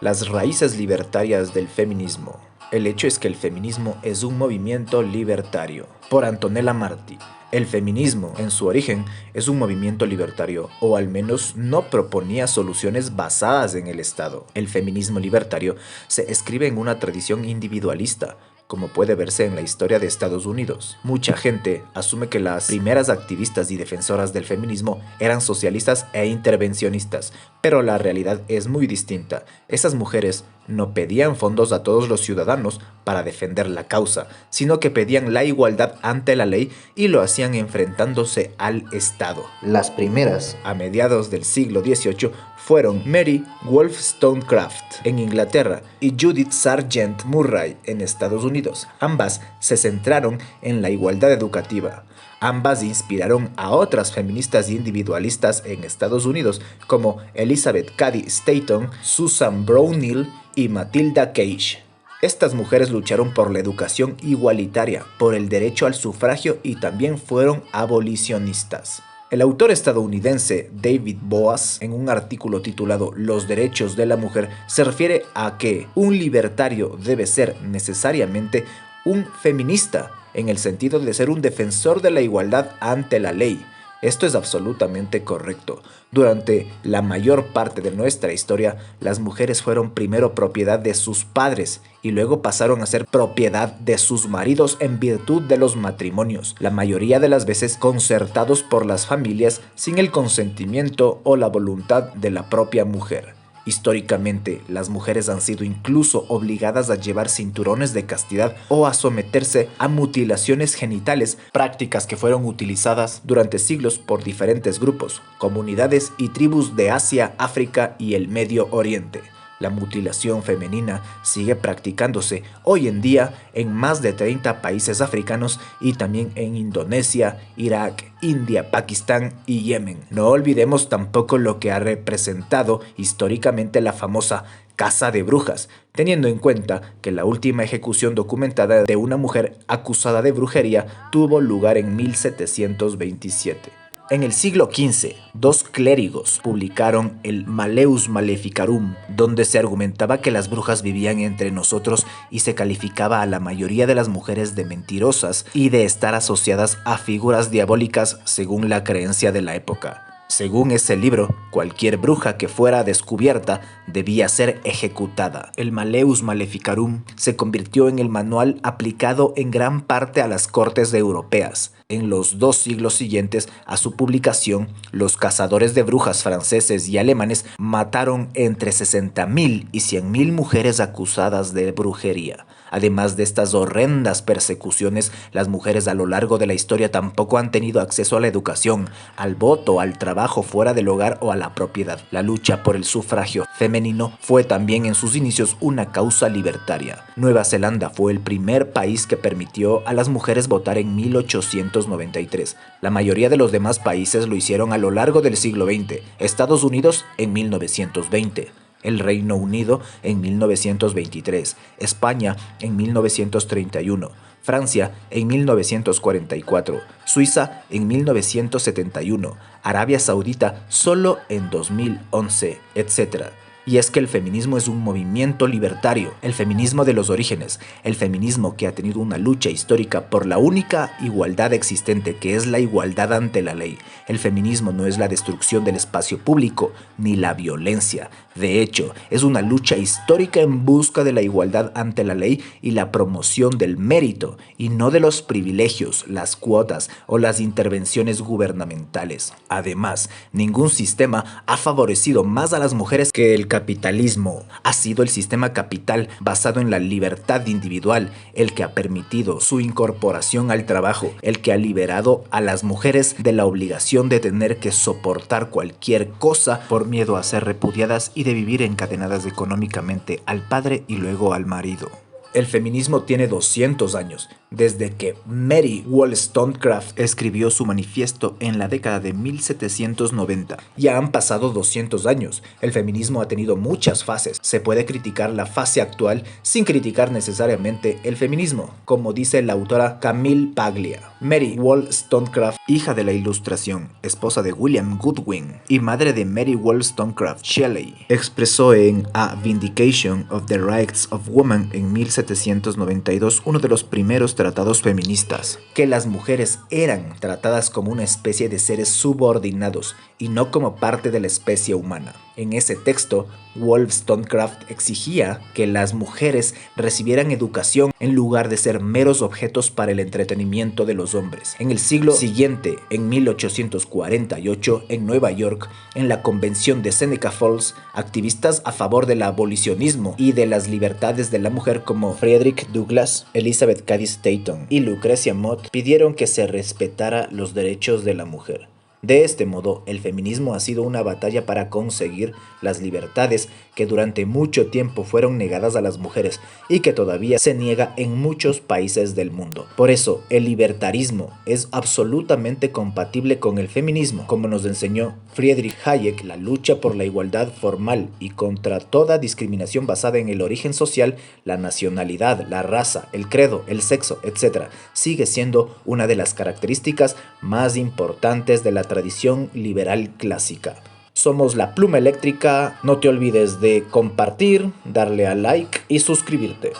Las raíces libertarias del feminismo. El hecho es que el feminismo es un movimiento libertario. Por Antonella Marti. El feminismo, en su origen, es un movimiento libertario, o al menos no proponía soluciones basadas en el Estado. El feminismo libertario se escribe en una tradición individualista, como puede verse en la historia de Estados Unidos. Mucha gente asume que las primeras activistas y defensoras del feminismo eran socialistas e intervencionistas, pero la realidad es muy distinta. Esas mujeres no pedían fondos a todos los ciudadanos para defender la causa, sino que pedían la igualdad ante la ley y lo hacían enfrentándose al Estado. Las primeras, a mediados del siglo XVIII, fueron Mary Wollstonecraft en Inglaterra y Judith Sargent Murray en Estados Unidos. Ambas se centraron en la igualdad educativa. Ambas inspiraron a otras feministas individualistas en Estados Unidos como Elizabeth Cady Stanton, Susan Brownell y Matilda Cage. Estas mujeres lucharon por la educación igualitaria, por el derecho al sufragio y también fueron abolicionistas. El autor estadounidense David Boas, en un artículo titulado Los derechos de la mujer, se refiere a que un libertario debe ser necesariamente un feminista, en el sentido de ser un defensor de la igualdad ante la ley. Esto es absolutamente correcto. Durante la mayor parte de nuestra historia, las mujeres fueron primero propiedad de sus padres y luego pasaron a ser propiedad de sus maridos en virtud de los matrimonios, la mayoría de las veces concertados por las familias sin el consentimiento o la voluntad de la propia mujer. Históricamente, las mujeres han sido incluso obligadas a llevar cinturones de castidad o a someterse a mutilaciones genitales, prácticas que fueron utilizadas durante siglos por diferentes grupos, comunidades y tribus de Asia, África y el Medio Oriente. La mutilación femenina sigue practicándose hoy en día en más de 30 países africanos y también en Indonesia, Irak, India, Pakistán y Yemen. No olvidemos tampoco lo que ha representado históricamente la famosa caza de brujas, teniendo en cuenta que la última ejecución documentada de una mujer acusada de brujería tuvo lugar en 1727. En el siglo XV, dos clérigos publicaron el Malleus Maleficarum, donde se argumentaba que las brujas vivían entre nosotros y se calificaba a la mayoría de las mujeres de mentirosas y de estar asociadas a figuras diabólicas según la creencia de la época. Según ese libro, cualquier bruja que fuera descubierta debía ser ejecutada. El Malleus Maleficarum se convirtió en el manual aplicado en gran parte a las cortes europeas. En los 2 siglos siguientes a su publicación, los cazadores de brujas franceses y alemanes mataron entre 60.000 y 100.000 mujeres acusadas de brujería. Además de estas horrendas persecuciones, las mujeres a lo largo de la historia tampoco han tenido acceso a la educación, al voto, al trabajo fuera del hogar o a la propiedad. La lucha por el sufragio femenino fue también en sus inicios una causa libertaria. Nueva Zelanda fue el primer país que permitió a las mujeres votar en 1893. La mayoría de los demás países lo hicieron a lo largo del siglo XX. Estados Unidos en 1920. El Reino Unido en 1923, España en 1931, Francia en 1944, Suiza en 1971, Arabia Saudita solo en 2011, etc. Y es que el feminismo es un movimiento libertario, el feminismo de los orígenes, el feminismo que ha tenido una lucha histórica por la única igualdad existente, que es la igualdad ante la ley. El feminismo no es la destrucción del espacio público ni la violencia. De hecho, es una lucha histórica en busca de la igualdad ante la ley y la promoción del mérito, y no de los privilegios, las cuotas o las intervenciones gubernamentales. Además, ningún sistema ha favorecido más a las mujeres que el capitalismo. Ha sido el sistema capital basado en la libertad individual el que ha permitido su incorporación al trabajo, el que ha liberado a las mujeres de la obligación de tener que soportar cualquier cosa por miedo a ser repudiadas y de vivir encadenadas económicamente al padre y luego al marido. El feminismo tiene 200 años, desde que Mary Wollstonecraft escribió su manifiesto en la década de 1790. Ya han pasado 200 años. El feminismo ha tenido muchas fases. Se puede criticar la fase actual sin criticar necesariamente el feminismo, como dice la autora Camille Paglia. Mary Wollstonecraft, hija de la Ilustración, esposa de William Godwin y madre de Mary Wollstonecraft Shelley, expresó en A Vindication of the Rights of Woman en 1792 uno de los primeros tratados feministas, que las mujeres eran tratadas como una especie de seres subordinados y no como parte de la especie humana. En ese texto, Wollstonecraft exigía que las mujeres recibieran educación en lugar de ser meros objetos para el entretenimiento de los hombres. En el siglo siguiente, en 1848, en Nueva York, en la convención de Seneca Falls, activistas a favor del abolicionismo y de las libertades de la mujer como Frederick Douglass, Elizabeth Cady Stanton y Lucrecia Mott pidieron que se respetara los derechos de la mujer. De este modo, el feminismo ha sido una batalla para conseguir las libertades que durante mucho tiempo fueron negadas a las mujeres y que todavía se niega en muchos países del mundo. Por eso, el libertarismo es absolutamente compatible con el feminismo. Como nos enseñó Friedrich Hayek, la lucha por la igualdad formal y contra toda discriminación basada en el origen social, la nacionalidad, la raza, el credo, el sexo, etc., sigue siendo una de las características más importantes de la tradición liberal clásica. Somos La Pluma Eléctrica, no te olvides de compartir, darle a like y suscribirte.